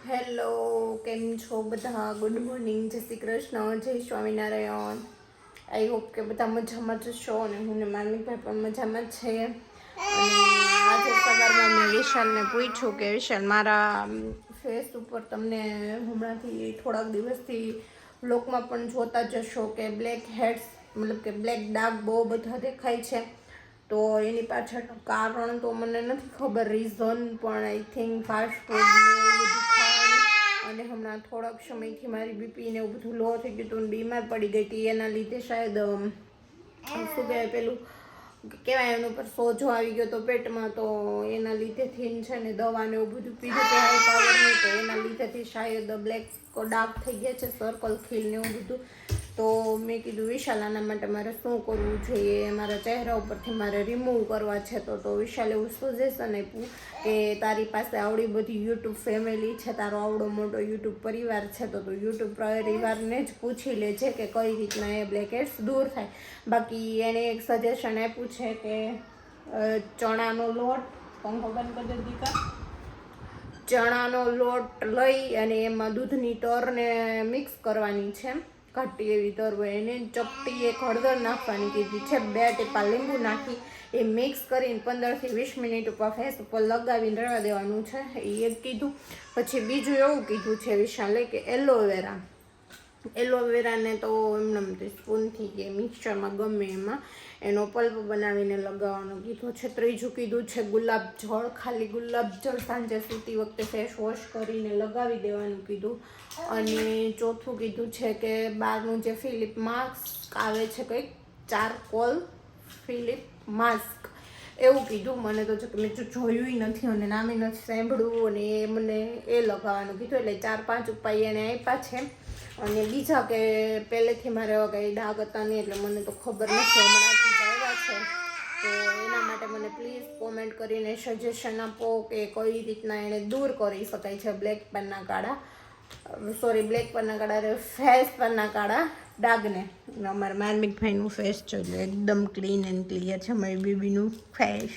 Hello, કેમ છો બધા? ગુડ મોર્નિંગ, જય શ્રી કૃષ્ણ, જય સ્વામિનારાયણ. આઈ હોપ કે બધા મજામાં જ છો અને હું ને માનવીભાઈ પણ મજામાં જ છે. અને આજે સવારમાં મેં વિશાલને પૂછ્યું કે વિશાલ, મારા ફેસ ઉપર તમને હમણાંથી થોડાક દિવસથી લોકમાં પણ જોતા જશો કે બ્લેક હેડ્સ મતલબ કે બ્લેક ડાઘ બહુ બધા દેખાય છે. તો એની પાછળનું કારણ તો મને નથી ખબર, રીઝન, પણ આઈ થિંક ફાસ્ટ ફૂડ અને હમણાં થોડાક સમયથી મારી બીપી ને એવું બધું લો થઈ ગયું હતું, બીમાર પડી ગઈ હતી. એના લીધે શાયદ શું કહેવાય પેલું કહેવાય એના ઉપર સોજો આવી ગયો હતો પેટમાં, તો એના લીધેથી છે ને દવા ને એવું બધું પીધું તો હાઈ પાવરનું, તો એના લીધેથી શાયદ બ્લેક ડાર્ક થઈ ગયા છે, સર્કલ ખીલ ને એવું બધું. તો મેં કીધું વિશાલ આના માટે મારે શું કરવું જોઈએ, મારા ચહેરા ઉપરથી મારે રિમૂવ કરવા છે. તો વિશાલ એવું સજેશન આપ્યું કે તારી પાસે આવડી બધી યુટ્યુબ ફેમિલી છે, તારો આવડો મોટો યુટ્યુબ પરિવાર છે, તો તું યુટ્યુબ પરિવારને જ પૂછી લેજે કે કઈ રીતના એ બ્લેકહેડ્સ દૂર થાય. બાકી એણે એક સજેશન આપ્યું છે કે ચણાનો લોટ, ચણાનો લોટ લઈ અને એમાં દૂધની તરને મિક્સ કરવાની છે, ઘાટી એવી તર હોય, એને ચપટી એક હળદર નાખવાની કીધી છે, 2 ટીપા લીંબુ નાખી એ મિક્સ કરીને 15 થી 20 મિનિટ ઉપર ફેસ ઉપર લગાવીને રહેવા દેવાનું છે, એ એક કીધું. પછી બીજું એવું કીધું છે વિશાલે કે એલોવેરાને તો એમને સ્પૂનથી કે મિક્સરમાં ગમે એમાં એનો પલ્પ બનાવીને લગાવવાનું કીધું છે. ત્રીજું કીધું છે ગુલાબ જળ, ખાલી ગુલાબ જળ સાંજે સૂતી વખતે ફેસ વોશ કરીને લગાવી દેવાનું કીધું. અને ચોથું કીધું છે કે બહારનું જે ફિલિપ માસ્ક આવે છે, કંઈક ચારકોલ ફિલિપ માસ્ક એવું કીધું. મને તો મેં જોયું નથી અને નામે નથી સાંભળ્યું, અને એ મને એ લગાવવાનું કીધું. એટલે 4-5 ઉપાય એને આપ્યા છે. અને બીજા કે પહેલેથી મારે એવા કંઈ ડાઘ હતા નહીં, એટલે મને તો ખબર નથી, હમણાંથી જ આવ્યા છે. તો એના માટે મને પ્લીઝ કોમેન્ટ કરીને સજેશન આપો કે કઈ રીતના એને દૂર કરી શકાય છે બ્લેક પરના કાળા ફેસ પરના કાળા ડાઘને. અમારા માર્મિકભાઈનું ફેસ છે એટલે એકદમ ક્લીન એન્ડ ક્લિયર છે, મારી બેબીનું ફેસ.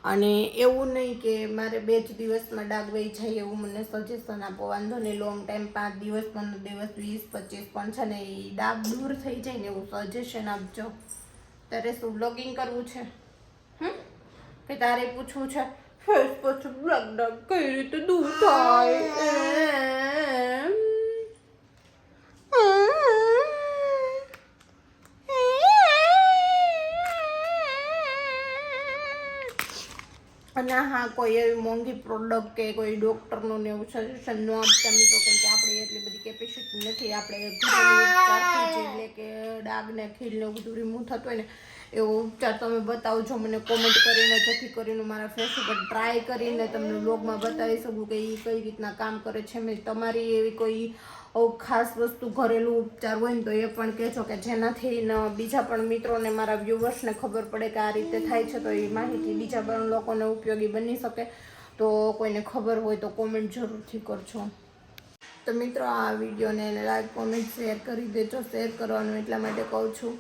અને એવું નહીં કે મારે 2 જ દિવસમાં ડાઘ વહી જાય એવું મને સજેશન આપો, વાંધો નહીં, લોંગ ટાઈમ 5 દિવસ 15 દિવસ 20-25 પણ છે ને એ ડાઘ દૂર થઈ જાય ને એવું સજેશન આપજો. તારે શું બ્લોગિંગ કરવું છે કે તારે પૂછવું છે ફેસ પછી બ્લેક ડાઘ કઈ રીતે દૂર થાય? અને હા, કોઈ એવી મોંઘી પ્રોડક્ટ કે કોઈ ડૉક્ટરનું ને એવું સજેશન ન આપતા મિત્રો, કેમ કે આપણે એટલી બધી કેપેસિટી નથી, આપણે એટલે કે ડાઘને ખીલને એવું બધું રિમૂવ થતું હોય ને એવો ઉપચાર તમે બતાવજો મને કોમેન્ટ કરીને, જેથી કરીને મારા ફેસ ઉપર ટ્રાય કરીને તમને બ્લોગમાં બતાવી શકું કે એ કઈ રીતના કામ કરે છે. મેં તમારી એવી કોઈ ખાસ વસ્તુ ઘરેલું ઉપચાર હોય ને તો એ પણ કહેજો કે જેનાથી બીજા પણ મિત્રોને, મારા વ્યુઅર્સને ખબર પડે કે આ રીતે થાય છે, તો એ માહિતી બીજા પણ લોકોને ઉપયોગી બની શકે. તો કોઈને ખબર હોય તો કોમેન્ટ જરૂરથી કરજો. તો મિત્રો આ વિડીયોને લાઈક, કોમેન્ટ, શેર કરી દેજો. શેર કરવાનું એટલા માટે કહું છું,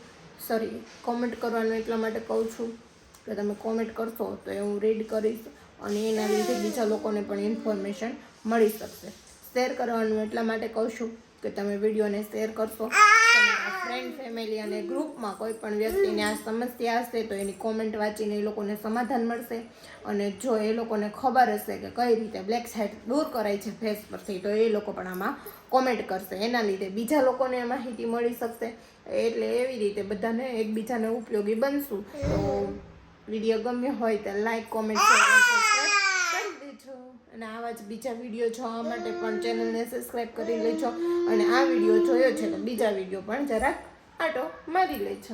કોમેન્ટ કરવાનું એટલા માટે કહું છું કે તમે કોમેન્ટ કરશો તો એ હું રીડ કરીશ અને એના લીધે બીજા લોકોને પણ ઇન્ફોર્મેશન મળી શકશે. શેર કરવાનું એટલા માટે કહું છું કે તમે વિડીયોને શેર કરશો, તમારા ફ્રેન્ડ, ફેમિલી અને ગ્રુપમાં કોઈ પણ વ્યક્તિને આ સમસ્યા હશે તો એની કોમેન્ટ વાંચીને એ લોકોને સમાધાન મળશે. અને જો એ લોકોને ખબર હશે કે કઈ રીતે બ્લેક હેડ્સ દૂર કરાય છે ફેસ પરથી, તો એ લોકો પણ આમાં કોમેન્ટ કરશે, એના લીધે બીજા લોકોને માહિતી મળી શકશે. એટલે એવી રીતે બધાને એકબીજાને ઉપયોગી બનશું. તો વિડીયો ગમ્યો હોય તો લાઈક, કોમેન્ટ, શેર અને સબસ્ક્રાઈબ કરી દેજો. અને આવા જ બીજા વિડીયો જોવા માટે પણ ચેનલને સબસ્ક્રાઈબ કરી લેજો. અને આ વિડીયો જોયો છે તો બીજા વિડીયો પણ જરાક આટો મારી લેજો.